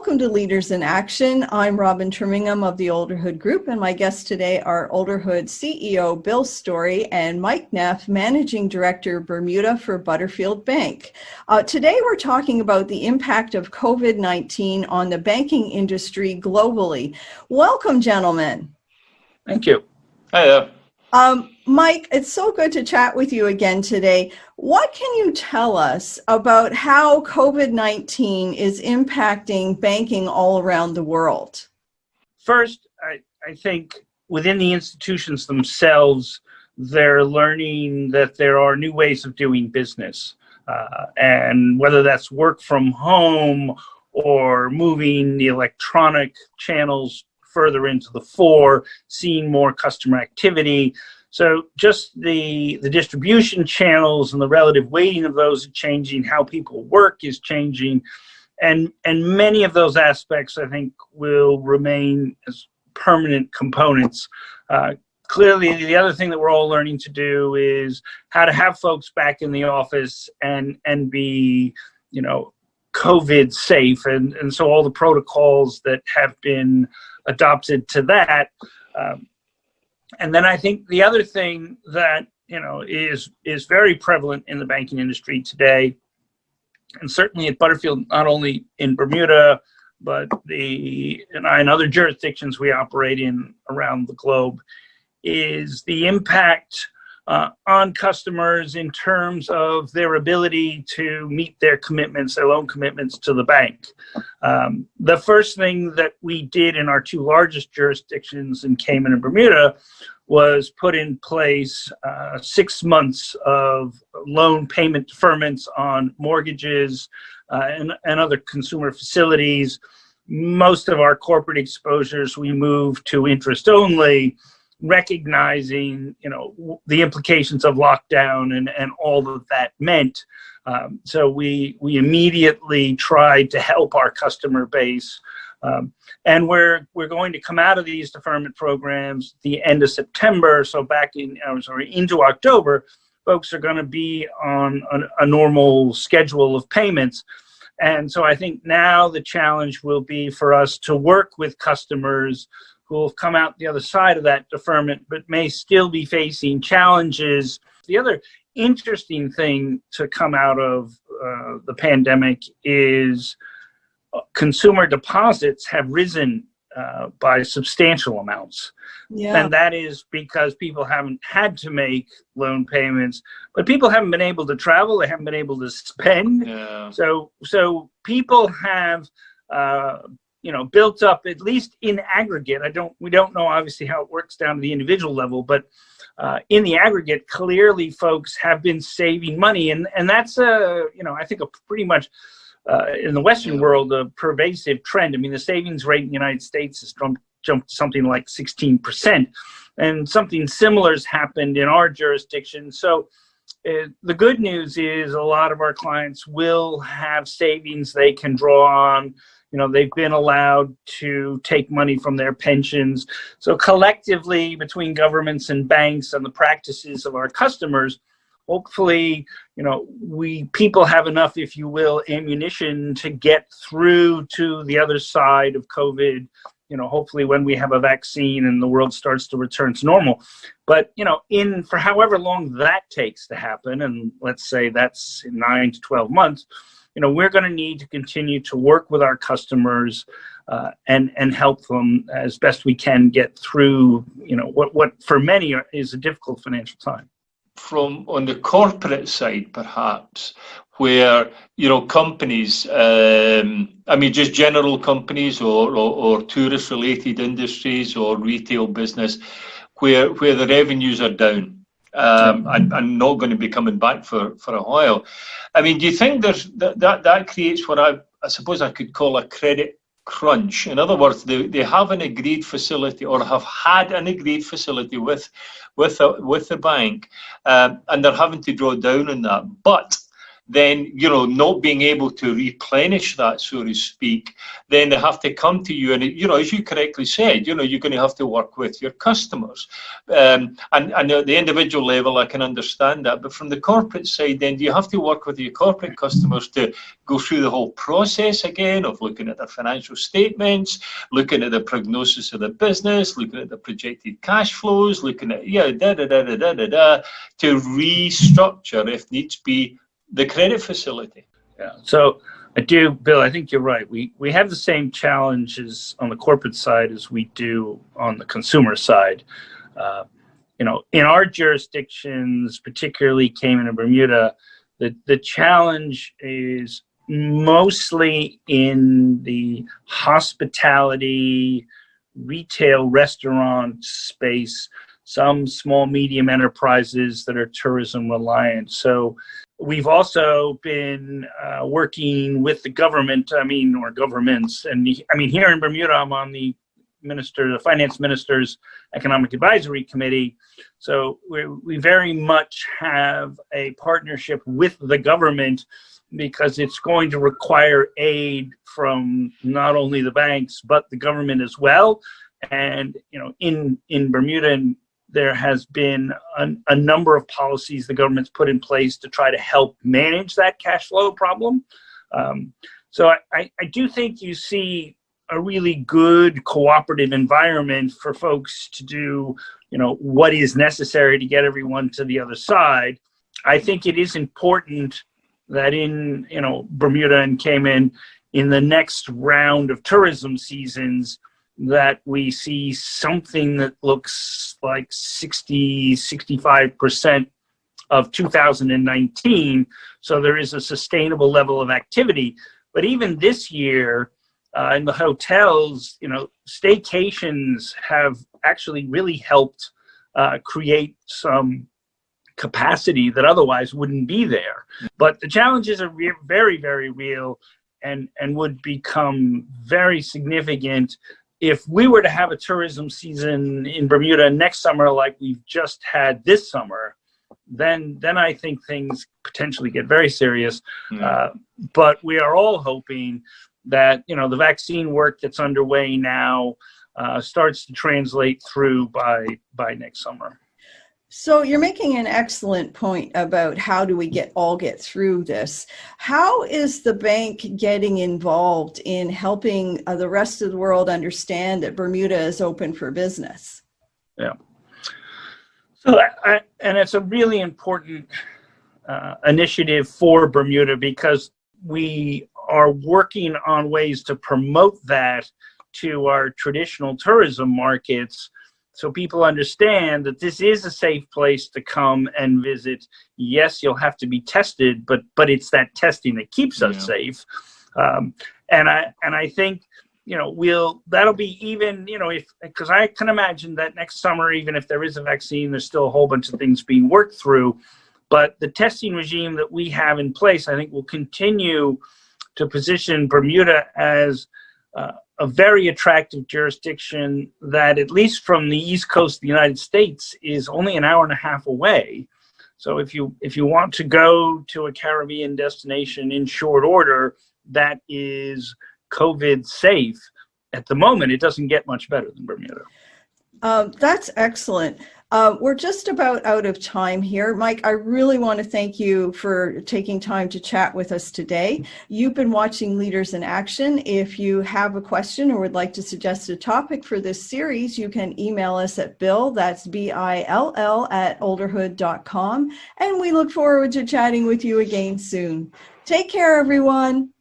Welcome to Leaders in Action. I'm Robin Trimingham of the Olderhood Group, and my guests today are Olderhood CEO Bill Story and Mike Neff, Managing Director, Bermuda for Butterfield Bank. Today we're talking about the impact of COVID-19 on the banking industry globally. Welcome, gentlemen. Thank you. Hi there. Mike, it's so good to chat with you again today. What can you tell us about how COVID-19 is impacting banking all around the world? First, I think within the institutions themselves, they're learning that there are new ways of doing business. And whether that's work from home or moving the electronic channels further into the fore, seeing more customer activity. So just the distribution channels and the relative weighting of those are changing, how people work is changing, and many of those aspects, I think, will remain as permanent components. Clearly, the other thing that we're all learning to do is how to have folks back in the office and be, COVID safe, and so all the protocols that have been adopted to that. And then I think the other thing that, is very prevalent in the banking industry today, and certainly at Butterfield, not only in Bermuda, but in other jurisdictions we operate in around the globe, is the impact on customers in terms of their ability to meet their commitments, their loan commitments to the bank. The first thing that we did in our two largest jurisdictions in Cayman and Bermuda was put in place 6 months of loan payment deferments on mortgages and other consumer facilities. Most of our corporate exposures we moved to interest only, recognizing, the implications of lockdown and all that meant. So we immediately tried to help our customer base. And we're going to come out of these deferment programs the end of September. So into October, folks are going to be on a normal schedule of payments. And so I think now the challenge will be for us to work with customers who will come out the other side of that deferment, but may still be facing challenges. The other interesting thing to come out of the pandemic is consumer deposits have risen by substantial amounts. Yeah. And that is because people haven't had to make loan payments, but people haven't been able to travel, they haven't been able to spend. Yeah. So people have built up, at least in aggregate. We don't know obviously how it works down to the individual level, but in the aggregate, clearly folks have been saving money, and that's I think a pretty much in the Western world a pervasive trend. I mean, the savings rate in the United States has jumped something like 16%, and something similar has happened in our jurisdiction. So the good news is a lot of our clients will have savings they can draw on. They've been allowed to take money from their pensions. So collectively, between governments and banks and the practices of our customers, hopefully, people have enough, if you will, ammunition to get through to the other side of COVID, hopefully when we have a vaccine and the world starts to return to normal. But, for however long that takes to happen, and let's say that's in 9 to 12 months, we're going to need to continue to work with our customers and help them as best we can get through, what for many is a difficult financial time. From on the corporate side, perhaps, where, companies, just general companies or tourist-related industries or retail business, where the revenues are down. And not going to be coming back for a while. Do you think that creates what I suppose I could call a credit crunch? In other words, they have an agreed facility or have had an agreed facility with the bank, and they're having to draw down on that. But then, not being able to replenish that, so to speak, then they have to come to you. And, as you correctly said, you're going to have to work with your customers. And at the individual level, I can understand that. But from the corporate side, then you have to work with your corporate customers to go through the whole process again of looking at their financial statements, looking at the prognosis of the business, looking at the projected cash flows, looking at, to restructure, if needs be, the credit facility. Yeah. So Bill, I think you're right. We have the same challenges on the corporate side as we do on the consumer side. In our jurisdictions, particularly Cayman and Bermuda, the challenge is mostly in the hospitality, retail, restaurant space, some small, medium enterprises that are tourism reliant. So we've also been working with the government, or governments. And here in Bermuda, I'm on the finance minister's economic advisory committee. So we very much have a partnership with the government, because it's going to require aid from not only the banks, but the government as well. And, in Bermuda, there has been a number of policies the government's put in place to try to help manage that cash flow problem. So I do think you see a really good cooperative environment for folks to do, what is necessary to get everyone to the other side. I think it is important that in, Bermuda and Cayman, in the next round of tourism seasons, that we see something that looks like 65% of 2019. So there is a sustainable level of activity. But even this year, in the hotels, staycations have actually really helped create some capacity that otherwise wouldn't be there. But the challenges are very, very real, and would become very significant if we were to have a tourism season in Bermuda next summer like we've just had this summer. Then I think things potentially get very serious. But we are all hoping that the vaccine work that's underway now starts to translate through by next summer. So you're making an excellent point about how do we get through this. How is the bank getting involved in helping the rest of the world understand that Bermuda is open for business? Yeah. So and it's a really important initiative for Bermuda, because we are working on ways to promote that to our traditional tourism markets, so people understand that this is a safe place to come and visit. Yes, you'll have to be tested, but it's that testing that keeps us safe. And I think that'll be, even because I can imagine that next summer, even if there is a vaccine, there's still a whole bunch of things being worked through. But the testing regime that we have in place, I think, will continue to position Bermuda as a very attractive jurisdiction that, at least from the East Coast of the United States, is only an hour and a half away. So if you want to go to a Caribbean destination in short order that is COVID safe, at the moment, it doesn't get much better than Bermuda. That's excellent. We're just about out of time here. Mike, I really want to thank you for taking time to chat with us today. You've been watching Leaders in Action. If you have a question or would like to suggest a topic for this series, you can email us at Bill, that's BILL, @olderhood.com. And we look forward to chatting with you again soon. Take care, everyone.